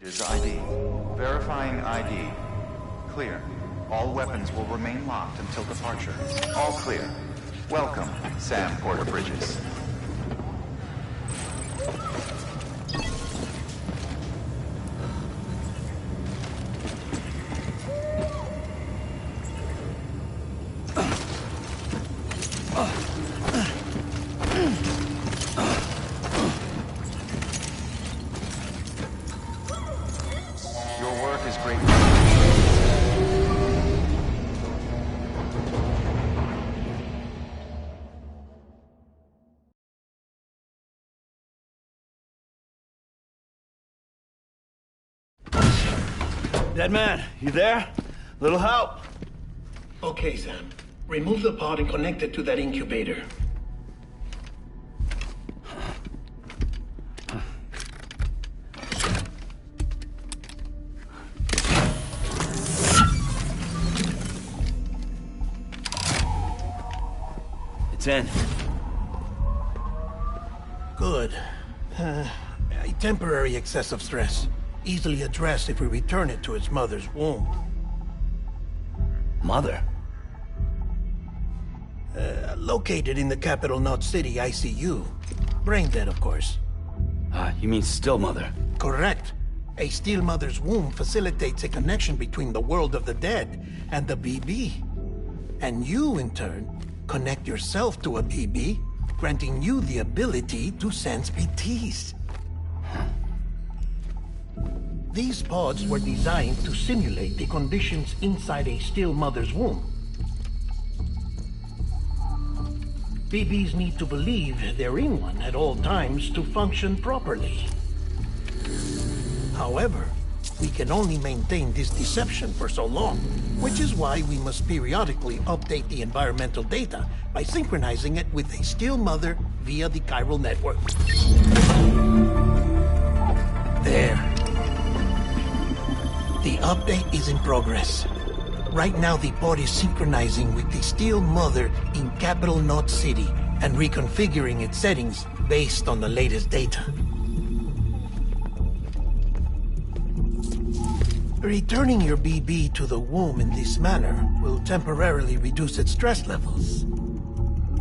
Is ID. Verifying ID. Clear. All weapons will remain locked until departure. All clear. Welcome, Sam Porter Bridges. Your work is great. Dead man, you there? Little help? Okay, Sam. Remove the pod and connect it to that incubator. It's in. Good. A temporary excessive stress. Easily addressed if we return it to its mother's womb. Mother? Located in the capital Knot City ICU. Brain dead, of course. You mean still mother? Correct. A steel mother's womb facilitates a connection between the world of the dead and the BB. And you, in turn, connect yourself to a BB, granting you the ability to sense BTs. These pods were designed to simulate the conditions inside a still mother's womb. BBs need to believe they're in one at all times to function properly. However, we can only maintain this deception for so long, which is why we must periodically update the environmental data by synchronizing it with a still mother via the chiral network. There. The update is in progress. Right now, the pod is synchronizing with the steel mother in capital Knot City and reconfiguring its settings based on the latest data. Returning your BB to the womb in this manner will temporarily reduce its stress levels.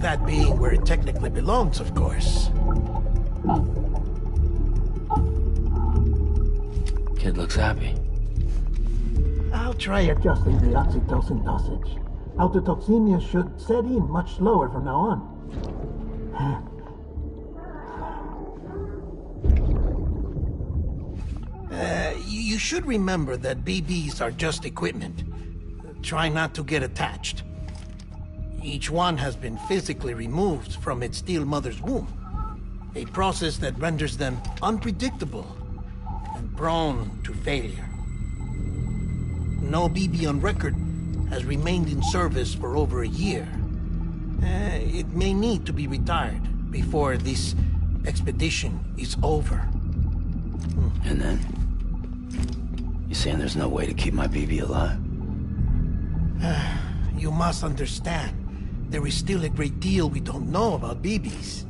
That being where it technically belongs, of course. Kid looks happy. I'll try adjusting the oxytocin dosage. Autotoxemia should set in much slower from now on. You should remember that BBs are just equipment. Try not to get attached. Each one has been physically removed from its steel mother's womb. A process that renders them unpredictable and prone to failure. No BB on record has remained in service for over a year. It may need to be retired before this expedition is over. And then? You saying there's no way to keep my BB alive? You must understand, there is still a great deal we don't know about BBs.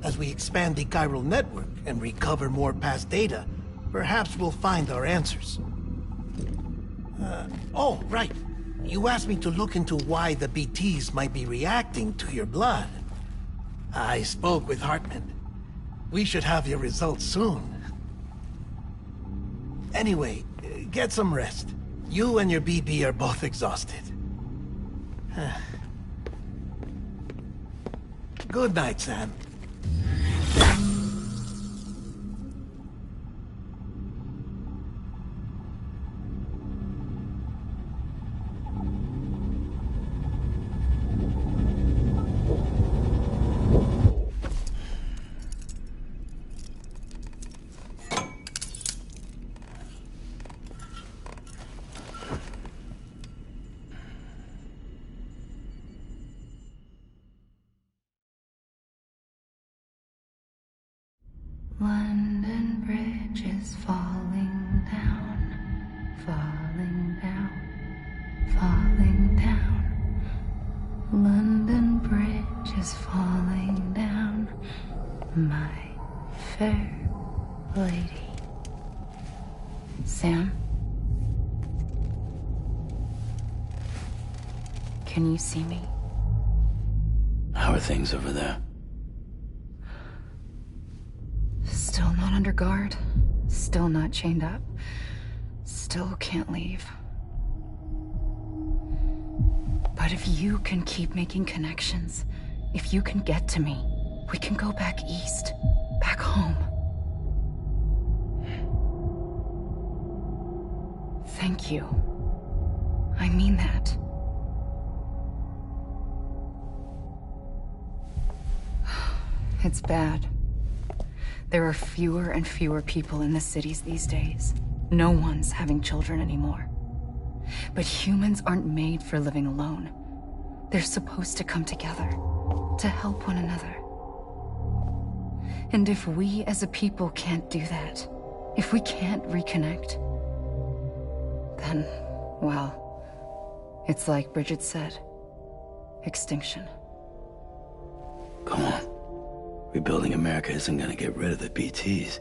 As we expand the chiral network and recover more past data, perhaps we'll find our answers. Oh, right. You asked me to look into why the BTs might be reacting to your blood. I spoke with Hartman. We should have your results soon. Anyway, get some rest. You and your BB are both exhausted. Good night, Sam. London Bridge is falling down, falling down, falling down. London Bridge is falling down, my fair lady. Sam? Can you see me? How are things over there? Still not under guard. Still not chained up. Still can't leave. But if you can keep making connections, if you can get to me, we can go back east. Back home. Thank you. I mean that. It's bad. There are fewer and fewer people in the cities these days. No one's having children anymore. But humans aren't made for living alone. They're supposed to come together, to help one another. And if we as a people can't do that, if we can't reconnect, then, well, it's like Bridget said, extinction. Come on. Rebuilding America isn't gonna get rid of the BTs.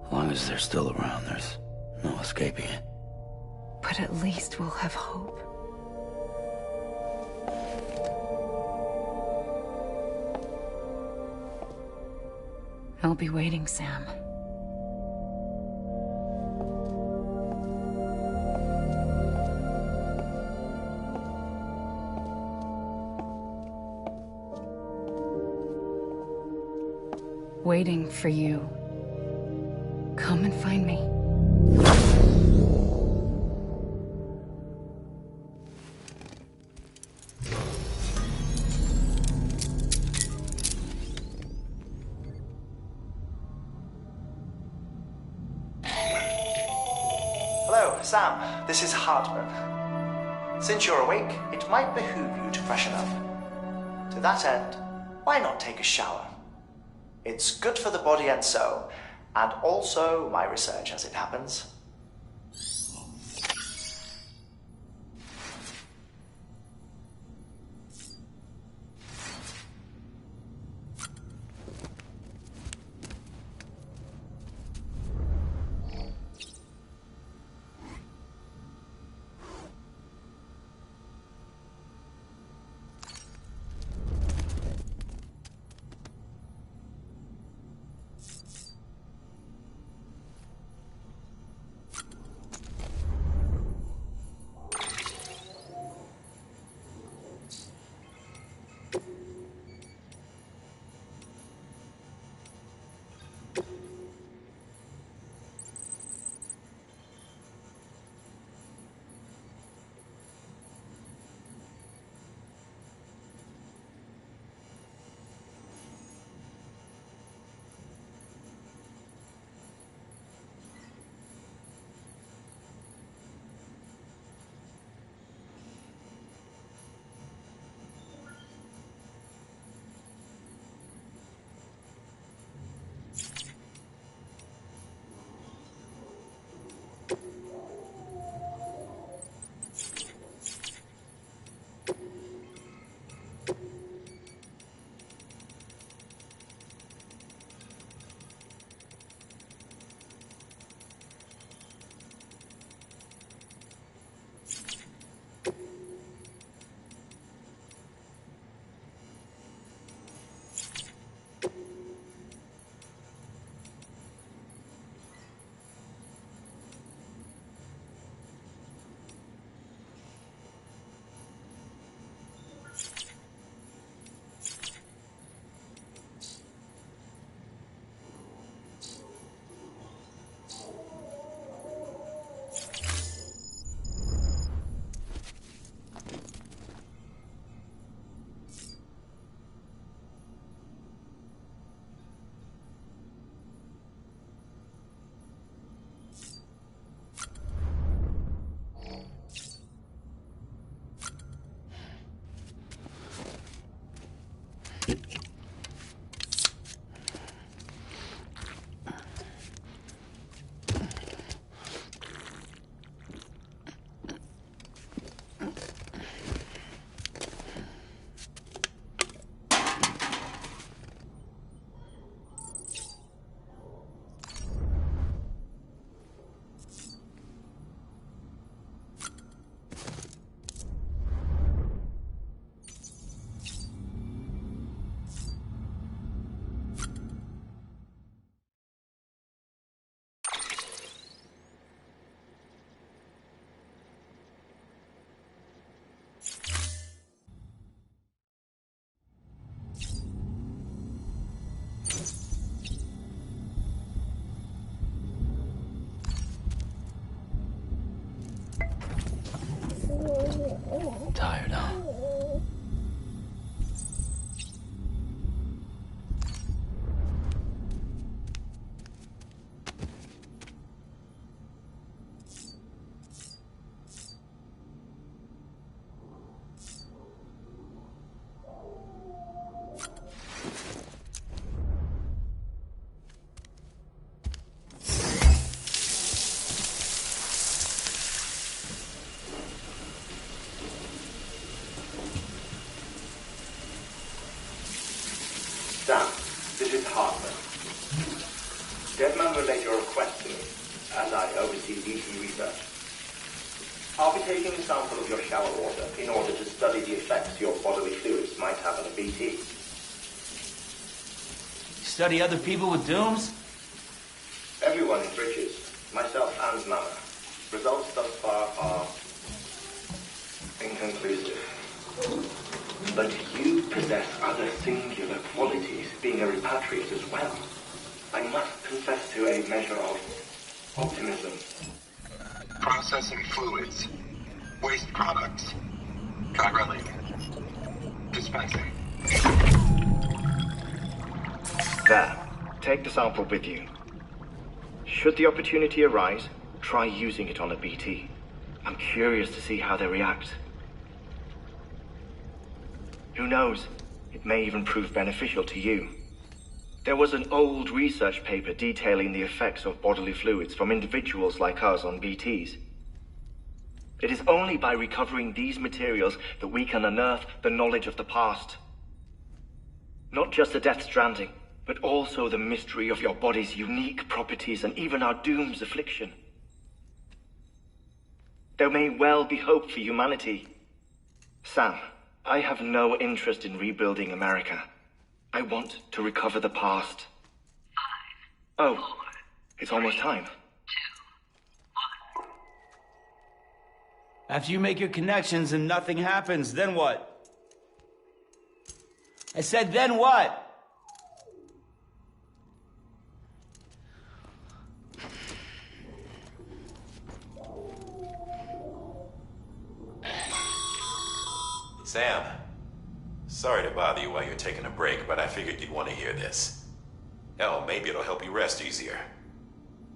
As long as they're still around, there's no escaping it. But at least we'll have hope. I'll be waiting, Sam. Waiting for you. Come and find me. Hello, Sam. This is Hartman. Since you're awake, it might behoove you to freshen up. To that end, why not take a shower? It's good for the body and soul, and also my research as it happens. Deadman relayed your request to me, as I oversee BT research. I'll be taking a sample of your shower water in order to study the effects your bodily fluids might have on a BT. Study other people with dooms? Everyone enriches, myself and Mama. Results thus far are inconclusive. But you possess other singular qualities, being a repatriate as well. I must confess to a measure of optimism. Processing fluids. Waste products. Chiralic. Dispensing. There. Take the sample with you. Should the opportunity arise, try using it on a BT. I'm curious to see how they react. Who knows? It may even prove beneficial to you. There was an old research paper detailing the effects of bodily fluids from individuals like us on BTs. It is only by recovering these materials that we can unearth the knowledge of the past. Not just the Death Stranding, but also the mystery of your body's unique properties and even our doom's affliction. There may well be hope for humanity. Sam, I have no interest in rebuilding America. I want to recover the past. 5, 4, it's almost time. 2, 1. After you make your connections and nothing happens, then what? I said, then what? Sam, sorry to bother you while you're taking a break, but I figured you'd want to hear this. Hell, maybe it'll help you rest easier.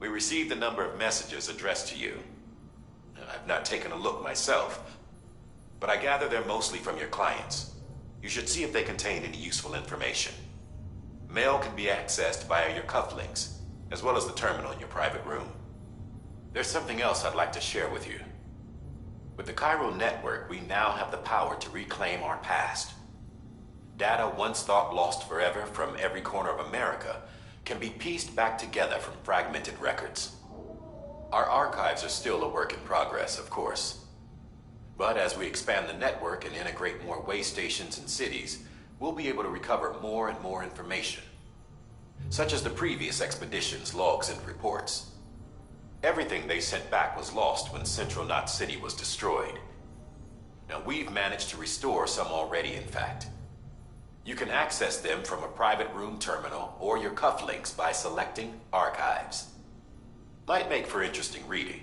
We received a number of messages addressed to you. I've not taken a look myself, but I gather they're mostly from your clients. You should see if they contain any useful information. Mail can be accessed via your cufflinks, as well as the terminal in your private room. There's something else I'd like to share with you. With the Chiral network, we now have the power to reclaim our past. Data once thought lost forever from every corner of America can be pieced back together from fragmented records. Our archives are still a work in progress, of course. But as we expand the network and integrate more way stations and cities, we'll be able to recover more and more information, such as the previous expedition's logs and reports. Everything they sent back was lost when Central Knot City was destroyed. Now, we've managed to restore some already, in fact. You can access them from a private room terminal or your cufflinks by selecting Archives. Might make for interesting reading.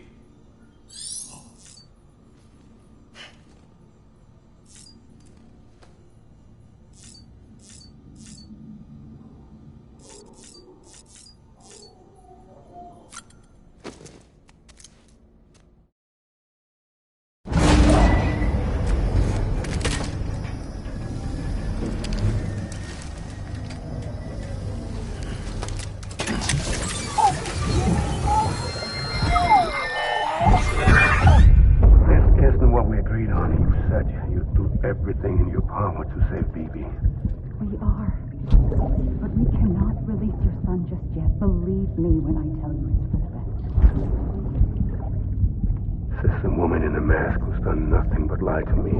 Everything in your power to save BB. We are. But we cannot release your son just yet. Believe me when I tell you it's for the best. Says some woman in a mask who's done nothing but lie to me.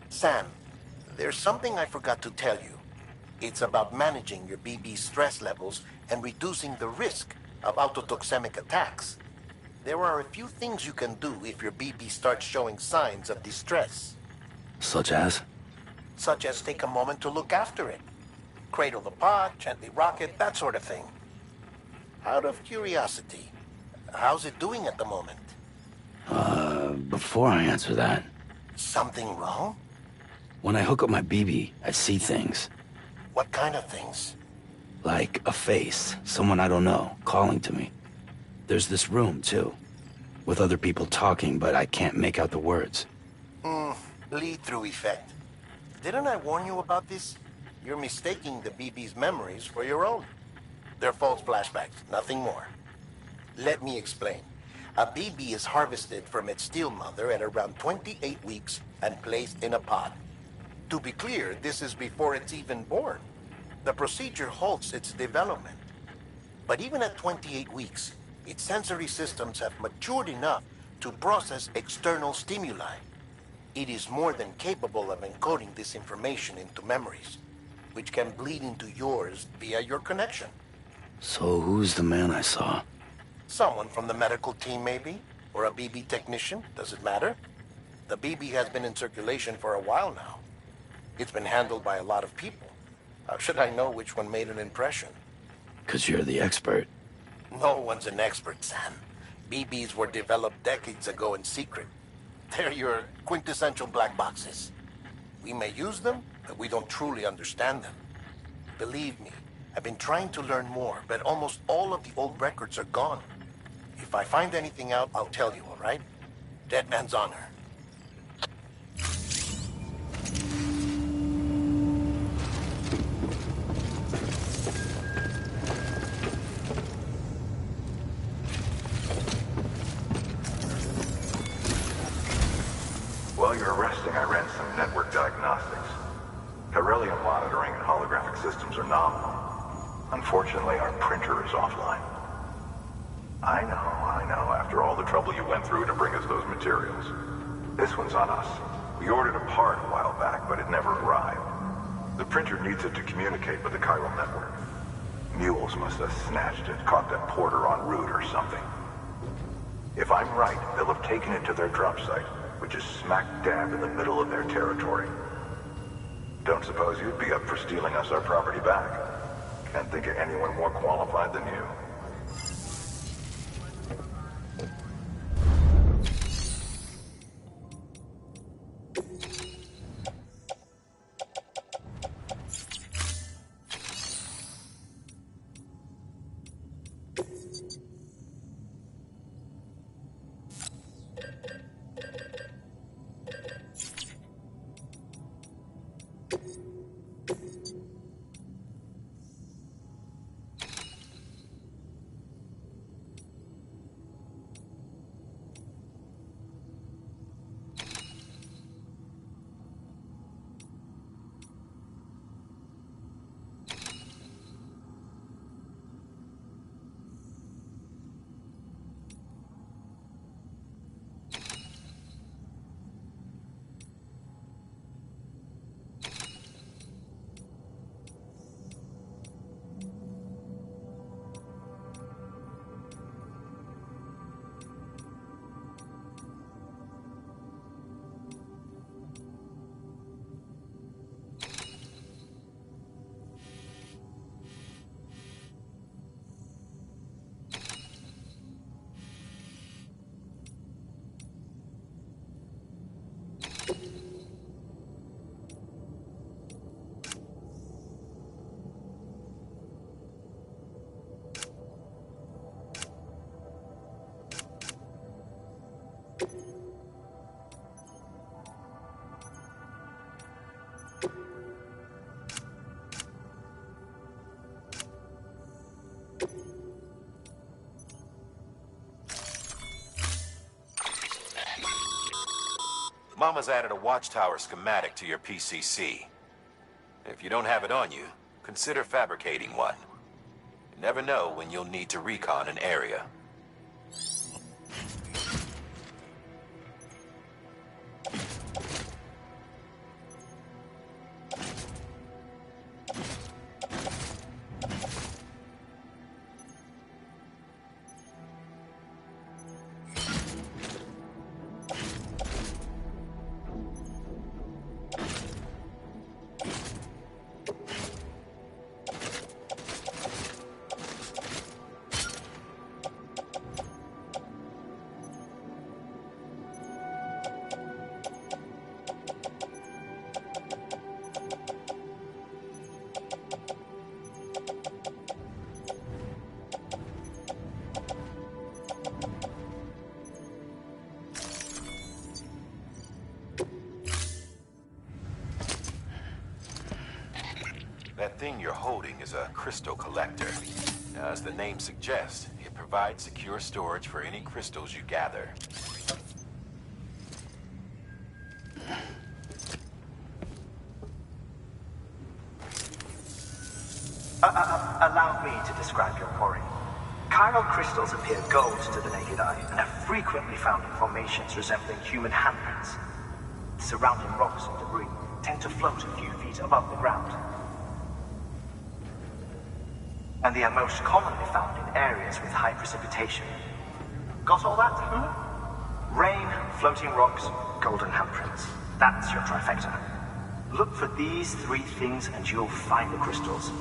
Sam, there's something I forgot to tell you. It's about managing your BB stress levels and reducing the risk of autotoxemic attacks. There are a few things you can do if your BB starts showing signs of distress. Such as? Such as take a moment to look after it. Cradle the pot, gently rock it, that sort of thing. Out of curiosity, how's it doing at the moment? Before I answer that, Something wrong? when I hook up my BB, I see things. What kind of things? Like a face, someone I don't know, calling to me. There's this room, too, with other people talking, but I can't make out the words. Lead-through effect. Didn't I warn you about this? You're mistaking the BB's memories for your own. They're false flashbacks, nothing more. Let me explain. A BB is harvested from its steel mother at around 28 weeks and placed in a pod. To be clear, this is before it's even born. The procedure halts its development. But even at 28 weeks, its sensory systems have matured enough to process external stimuli. It is more than capable of encoding this information into memories, which can bleed into yours via your connection. So who's the man I saw? Someone from the medical team, maybe? Or a BB technician? Does it matter? The BB has been in circulation for a while now. It's been handled by a lot of people. How should I know which one made an impression? 'Cause you're the expert. No one's an expert, Sam. BBs were developed decades ago in secret. They're your quintessential black boxes. We may use them, but we don't truly understand them. Believe me, I've been trying to learn more, but almost all of the old records are gone. If I find anything out, I'll tell you, all right? Dead man's honor. While you're resting, I ran some network diagnostics. Beryllium monitoring and holographic systems are nominal. Unfortunately, our printer is offline. I know, after all the trouble you went through to bring us those materials. This one's on us. We ordered a part a while back, but it never arrived. The printer needs it to communicate with the chiral network. Mules must have snatched it, caught that porter en route or something. If I'm right, they'll have taken it to their drop site, which is smack dab in the middle of their territory. Don't suppose you'd be up for stealing us our property back? Can't think of anyone more qualified than you. Mama's added a watchtower schematic to your PCC. If you don't have it on you, consider fabricating one. You never know when you'll need to recon an area. crystal collector. Now, as the name suggests, it provides secure storage for any crystals you gather. Allow me to describe your quarry. Chiral crystals appear gold to the naked eye and are frequently found in formations resembling human handprints. The surrounding rocks and debris tend to float a few feet above the ground. And they are most commonly found in areas with high precipitation. Got all that? Rain, floating rocks, golden handprints. That's your trifecta. Look for these three things and you'll find the crystals.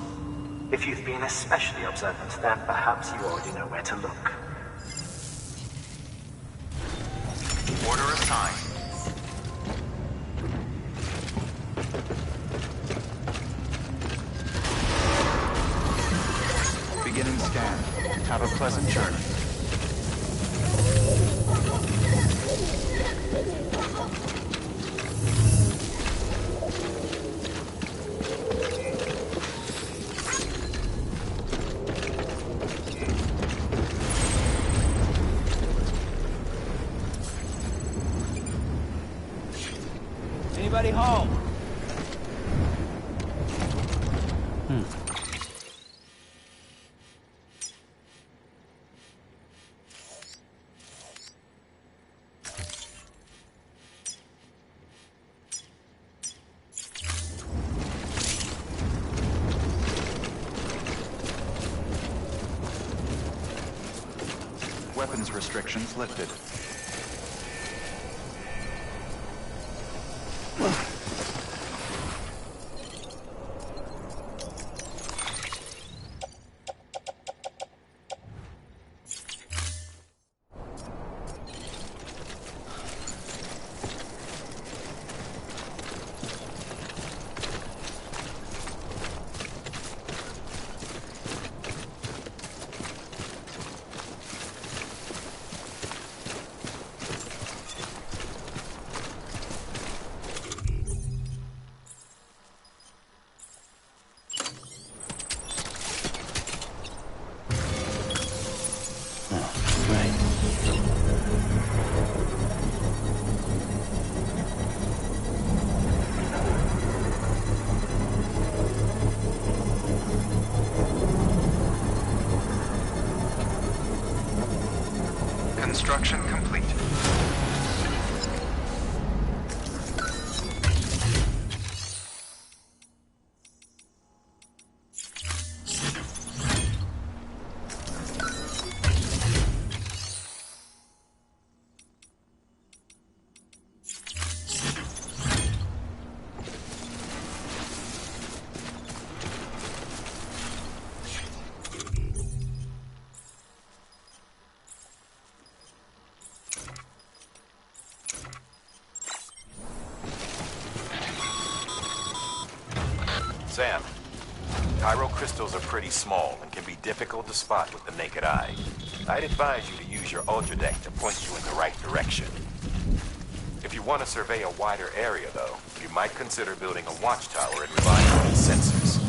If you've been especially observant, then perhaps you already know where to look. Order assigned. Beginning scan. Have a pleasant journey. Anybody home? Weapons restrictions lifted. Construction complete. Sam, chiral crystals are pretty small and can be difficult to spot with the naked eye. I'd advise you to use your ultra deck to point you in the right direction. If you want to survey a wider area, though, you might consider building a watchtower and relying on its sensors.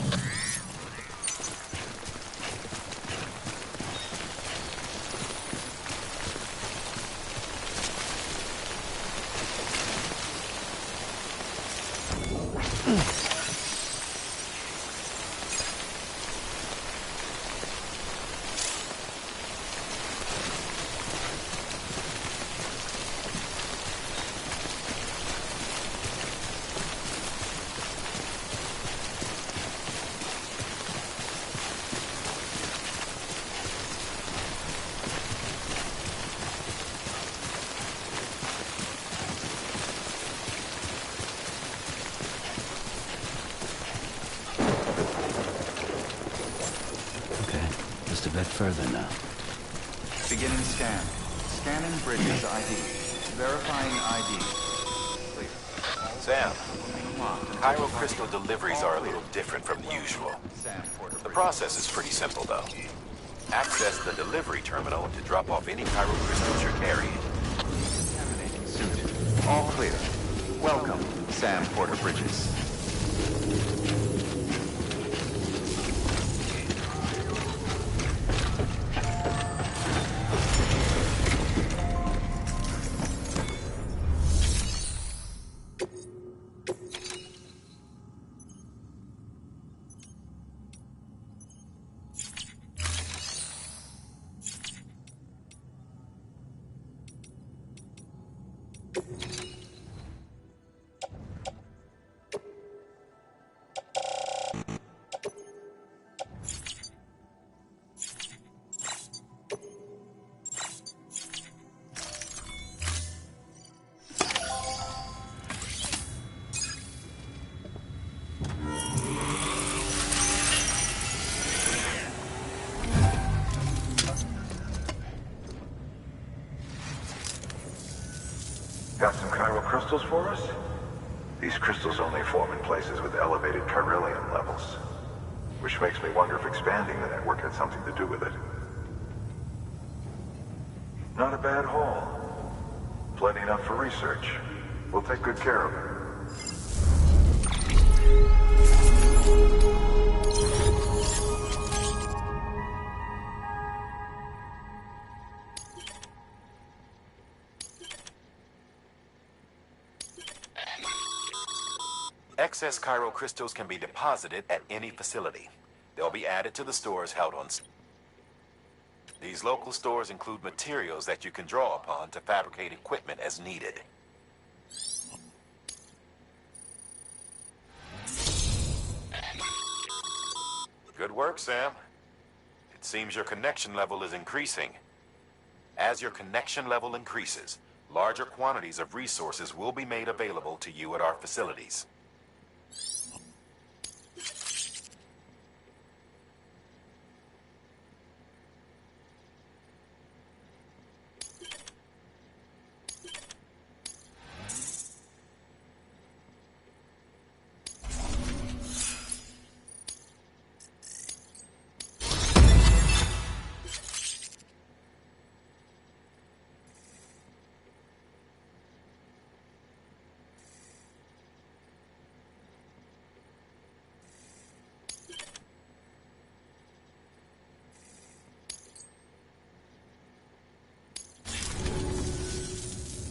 Just a bit further now. Beginning scan. Scanning bridges ID. Verifying ID. Clear. Sam, chiral crystal deliveries are a little different from the usual. The process is pretty simple, though. Access the delivery terminal to drop off any chiral crystals you're carrying. Suit. All clear. Welcome, Sam Porter Bridges. Got some chiral crystals for us? These crystals only form in places with elevated chiralium levels, which makes me wonder if expanding the network had something to do with it. Not a bad haul. Plenty enough for research. We'll take good care of it. Excess chiral crystals can be deposited at any facility. They'll be added to the stores held on. These local stores include materials that you can draw upon to fabricate equipment as needed. Good work, Sam. It seems your connection level is increasing. As your connection level increases, larger quantities of resources will be made available to you at our facilities.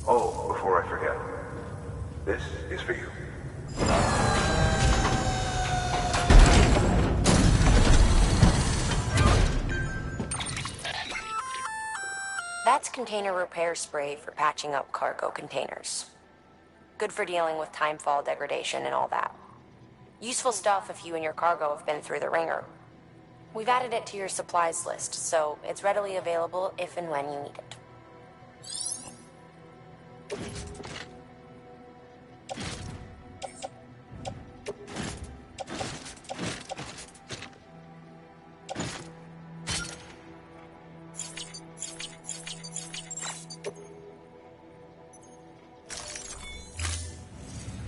Oh, before I forget, this is for you. That's container repair spray for patching up cargo containers. Good for dealing with timefall degradation and all that. Useful stuff if you and your cargo have been through the ringer. We've added it to your supplies list, so it's readily available if and when you need it.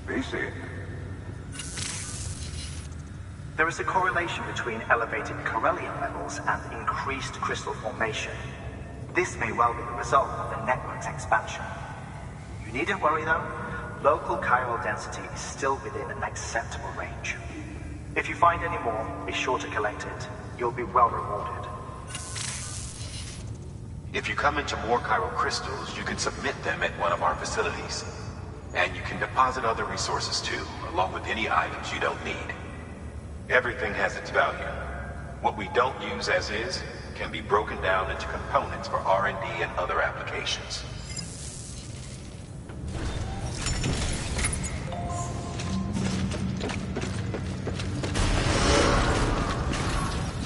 BC. There is a correlation between elevated chiralium levels and increased crystal formation. This may well be the result of the network's expansion. You needn't worry though. Local chiral density is still within an acceptable range. If you find any more, be sure to collect it. You'll be well rewarded. If you come into more chiral crystals, you can submit them at one of our facilities. And you can deposit other resources too, along with any items you don't need. Everything has its value. What we don't use as is can be broken down into components for R&D and other applications.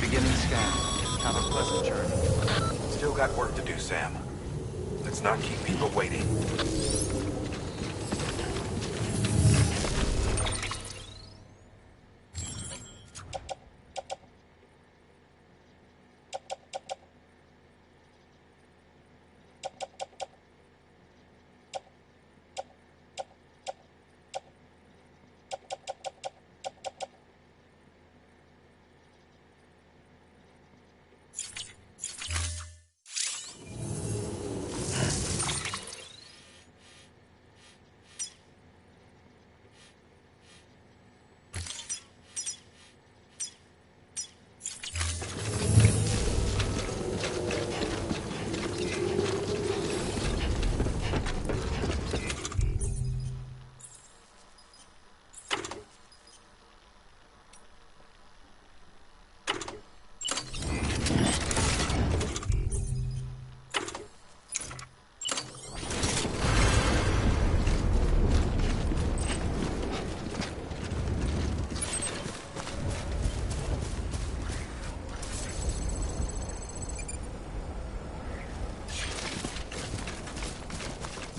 Beginning scan. Have a pleasant journey. Still got work to do, Sam. Let's not keep people waiting.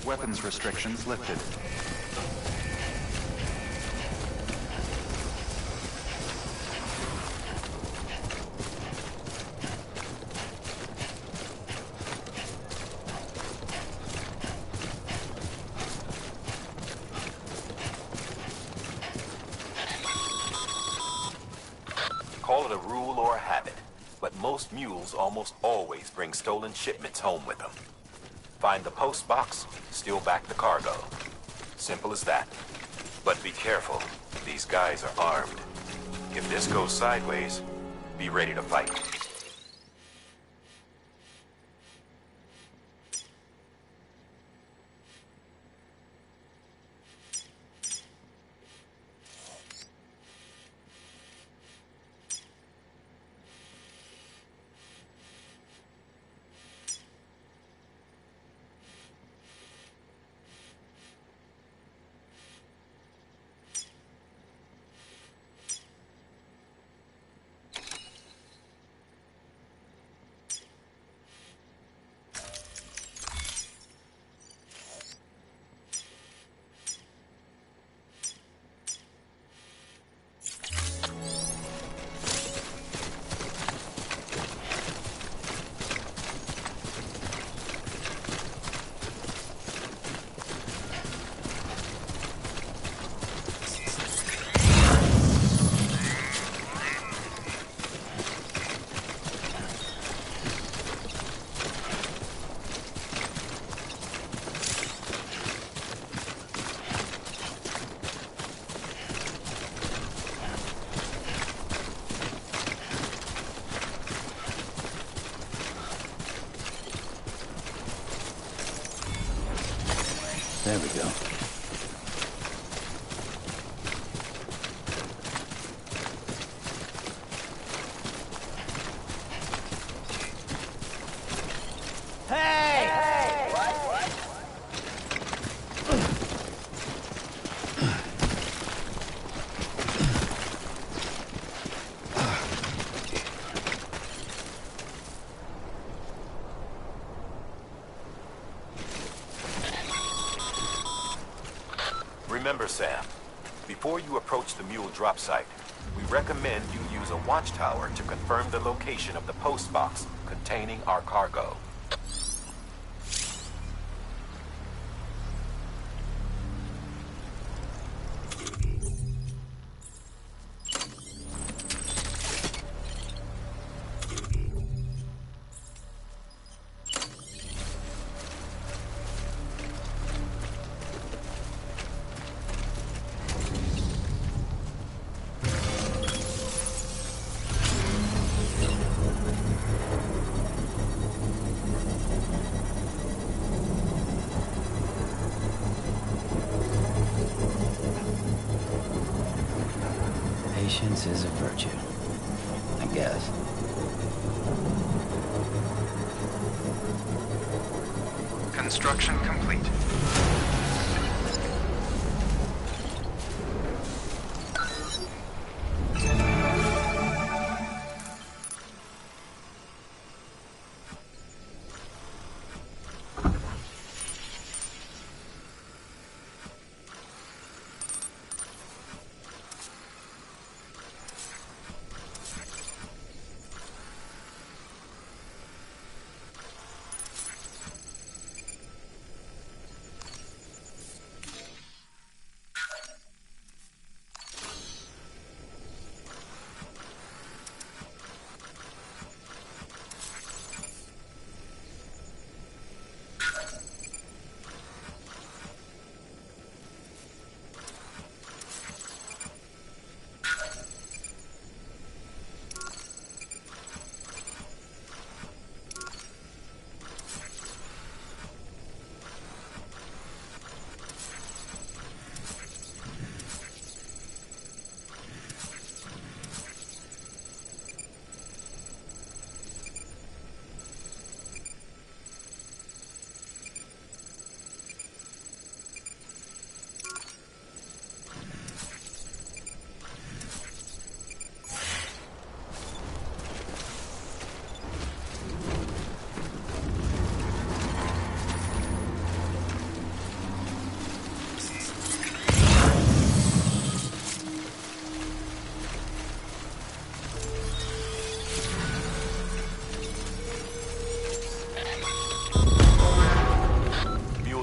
Weapons restrictions lifted. but most mules almost always bring stolen shipments home with them. Find the post box, steal back the cargo. Simple as that. But be careful. These guys are armed. If this goes sideways, be ready to fight. There we go. Remember, Sam, before you approach the mule drop site, we recommend you use a watchtower to confirm the location of the post box containing our cargo. Patience is a virtue, I guess. Construction complete.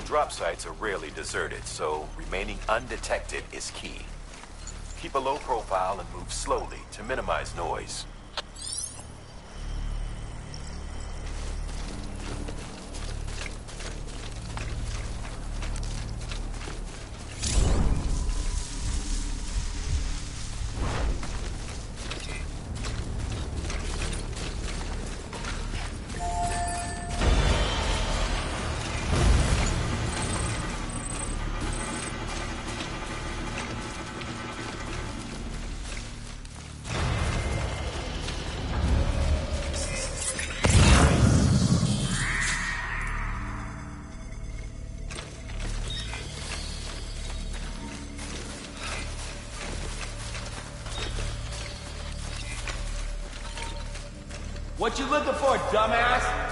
Drop sites are rarely deserted, so remaining undetected is key. Keep a low profile and move slowly to minimize noise. What you looking for, dumbass?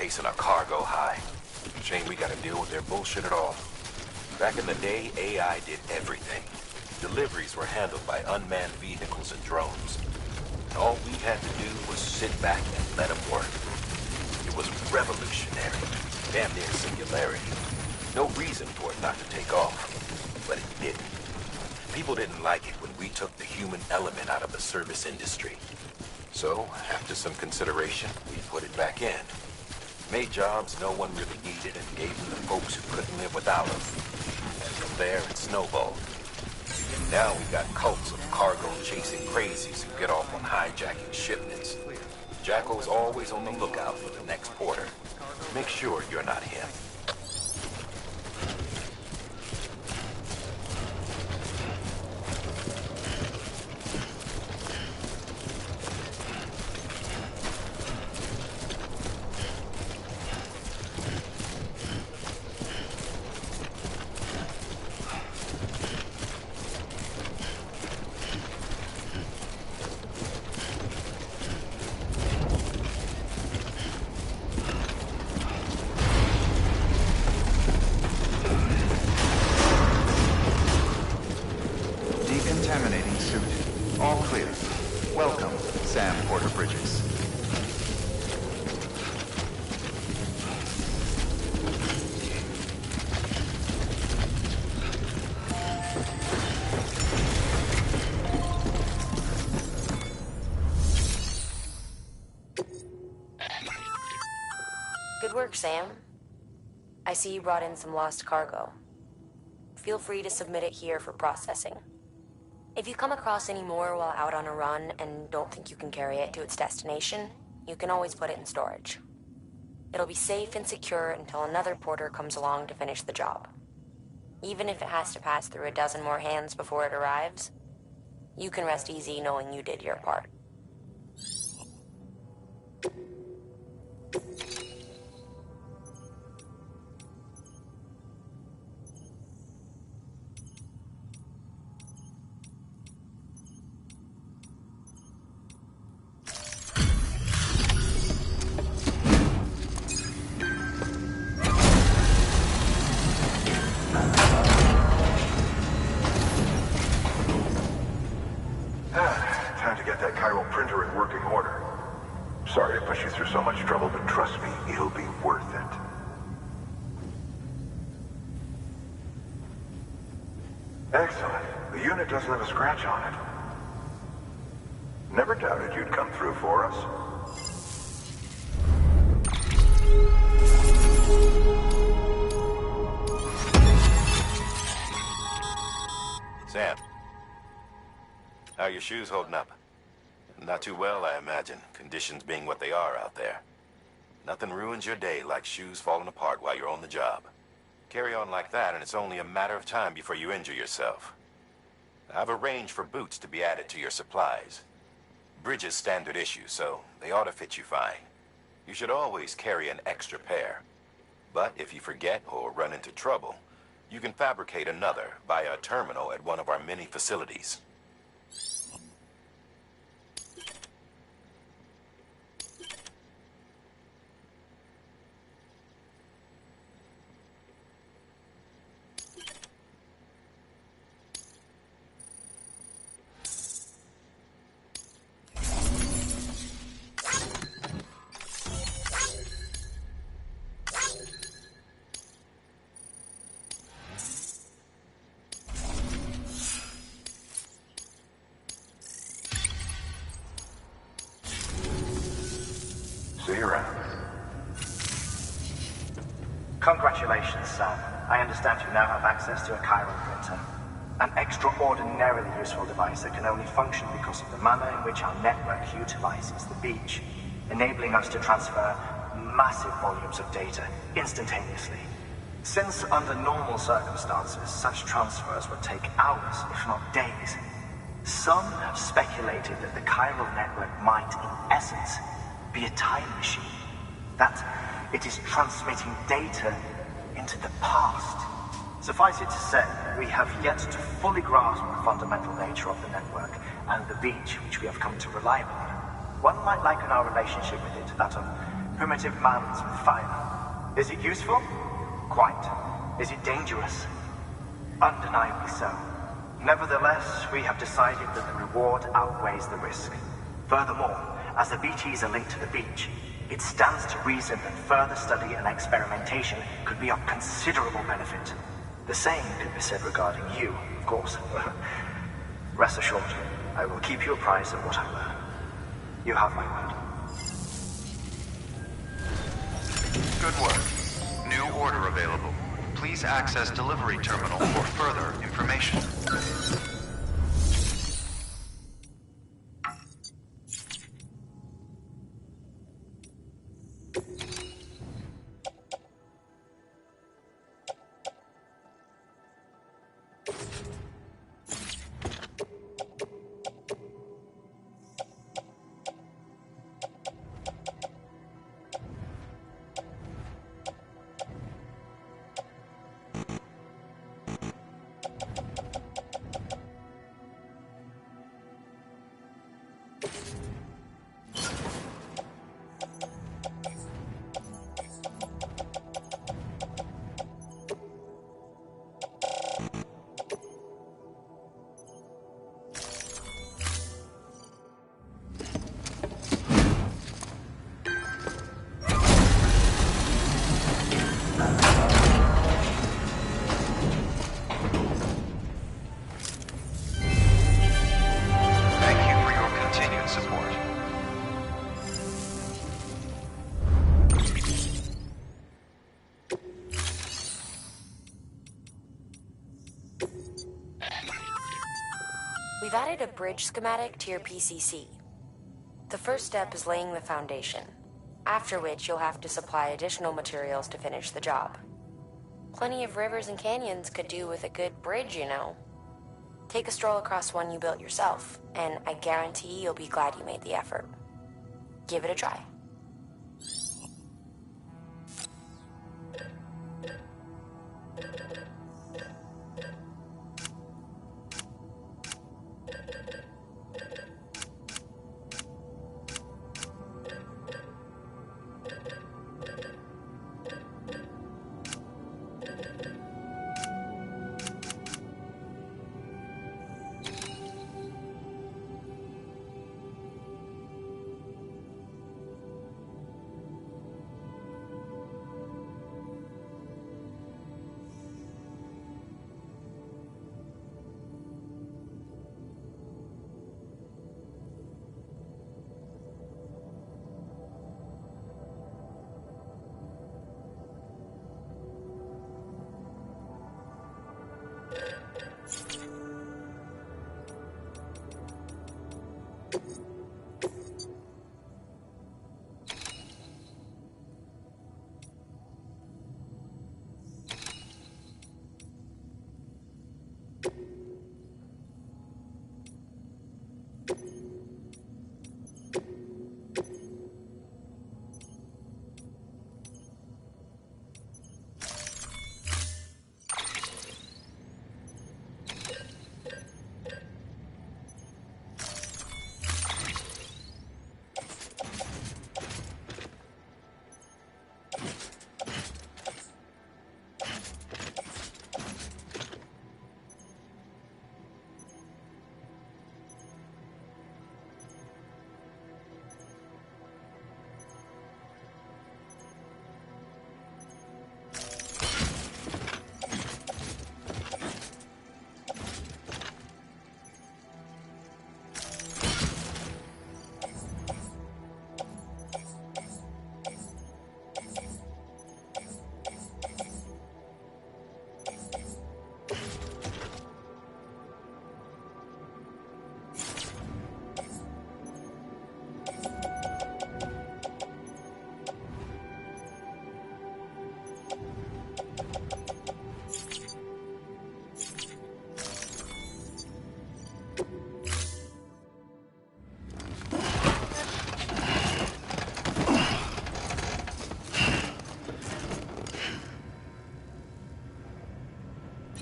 chasing a cargo high. Shame we gotta deal with their bullshit at all. Back in the day, AI did everything. Deliveries were handled by unmanned vehicles and drones. All we had to do was sit back and let them work. It was revolutionary, damn near singularity. No reason for it not to take off, but it didn't. People didn't like it when we took the human element out of the service industry. So, after some consideration, we put it back in. Made jobs no one really needed and gave them to folks who couldn't live without them. And from there, it snowballed. Now we got cults of cargo-chasing crazies who get off on hijacking shipments. Jackal's always on the lookout for the next porter. Make sure you're not him. Decontaminating suit. All clear. Welcome, Sam Porter Bridges. Good work, Sam. I see you brought in some lost cargo. Feel free to submit it here for processing. If you come across any more while out on a run and don't think you can carry it to its destination, you can always put it in storage. It'll be safe and secure until another porter comes along to finish the job. Even if it has to pass through a dozen more hands before it arrives, you can rest easy knowing you did your part. Time to get that chiral printer in working order. Sorry to push you through so much trouble, but trust me, it'll be worth it. Excellent. The unit doesn't have a scratch on it. Never doubted you'd come through for us. Sam, how are your shoes holding up? Not too well, I imagine, conditions being what they are out there. Nothing ruins your day like shoes falling apart while you're on the job. Carry on like that, and it's only a matter of time before you injure yourself. I've arranged for boots to be added to your supplies. Bridges standard issue, so they ought to fit you fine. You should always carry an extra pair. But if you forget or run into trouble, you can fabricate another via a terminal at one of our many facilities. See you around. Congratulations, Sam. I understand you now have access to a chiral printer. An extraordinarily useful device that can only function because of the manner in which our network utilizes the beach, enabling us to transfer massive volumes of data instantaneously. Since under normal circumstances, such transfers would take hours, if not days, some have speculated that the chiral network might, in essence, be a time machine. That it is transmitting data into the past. Suffice it to say, we have yet to fully grasp the fundamental nature of the network and the beach which we have come to rely upon. One might liken our relationship with it to that of Primitive mans with fire. Is it useful? Quite. Is it dangerous? Undeniably so. Nevertheless, we have decided that the reward outweighs the risk. Furthermore, as the BTs are linked to the beach, it stands to reason that further study and experimentation could be of considerable benefit. The same could be said regarding you, of course. Rest assured, I will keep you apprised of what I learn. You have my word. Good work. New order available. Please access delivery terminal for further information. We've added a bridge schematic to your PCC. The first step is laying the foundation, after which you'll have to supply additional materials to finish the job. Plenty of rivers and canyons could do with a good bridge, you know. Take a stroll across one you built yourself, and I guarantee you'll be glad you made the effort. Give it a try.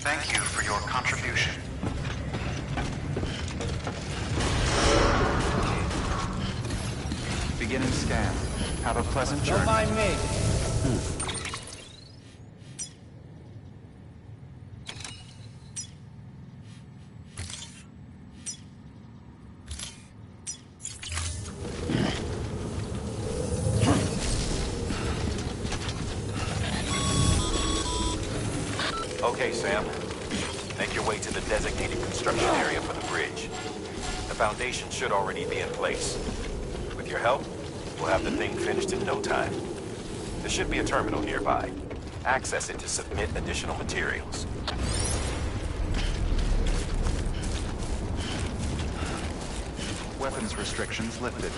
Thank you for your contribution. Beginning scan. Have a pleasant Don't journey. mind me. Okay, Sam. Make your way to the designated construction area for the bridge. The foundation should already be in place. With your help, we'll have the thing finished in no time. There should be a terminal nearby. Access it to submit additional materials. Weapons restrictions lifted.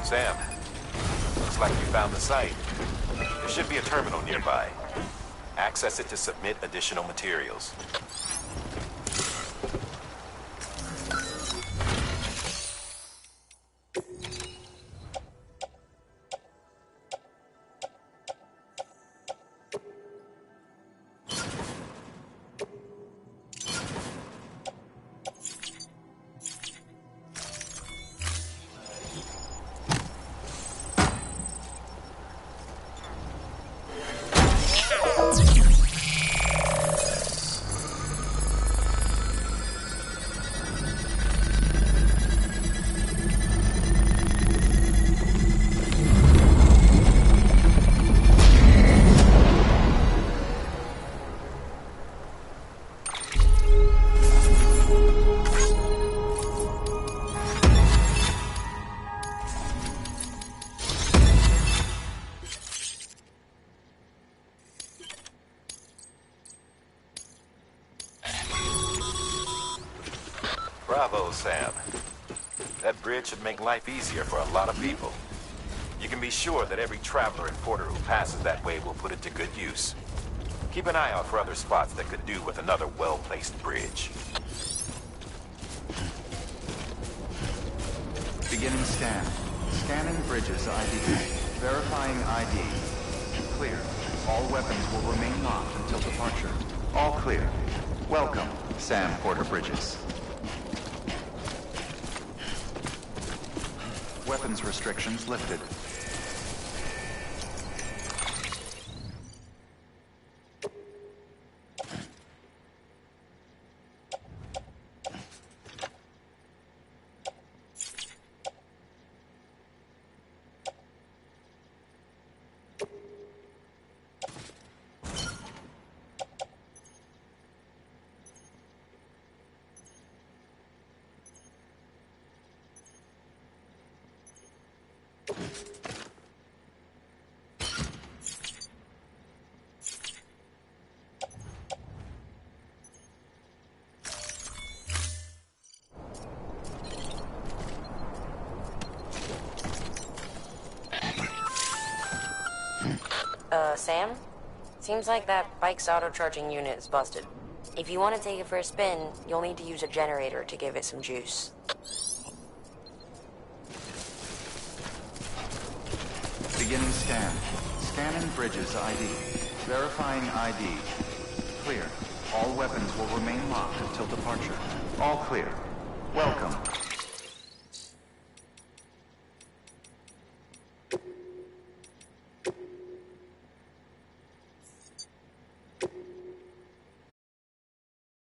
Sam, looks like you found the site. There should be a terminal nearby. Access it to submit additional materials. Bravo, Sam. That bridge should make life easier for a lot of people. You can be sure that every traveler and porter who passes that way will put it to good use. Keep an eye out for other spots that could do with another well-placed bridge. Beginning scan. Scanning bridges ID. Verifying ID. Clear. All weapons will remain locked until departure. All clear. Welcome, Sam Porter Bridges. Weapons restrictions lifted. Sam? Seems like that bike's auto-charging unit is busted. If you want to take it for a spin, you'll need to use a generator to give it some juice. Beginning scan. Scanning bridges ID. Verifying ID. Clear. All weapons will remain locked until departure. All clear. Welcome,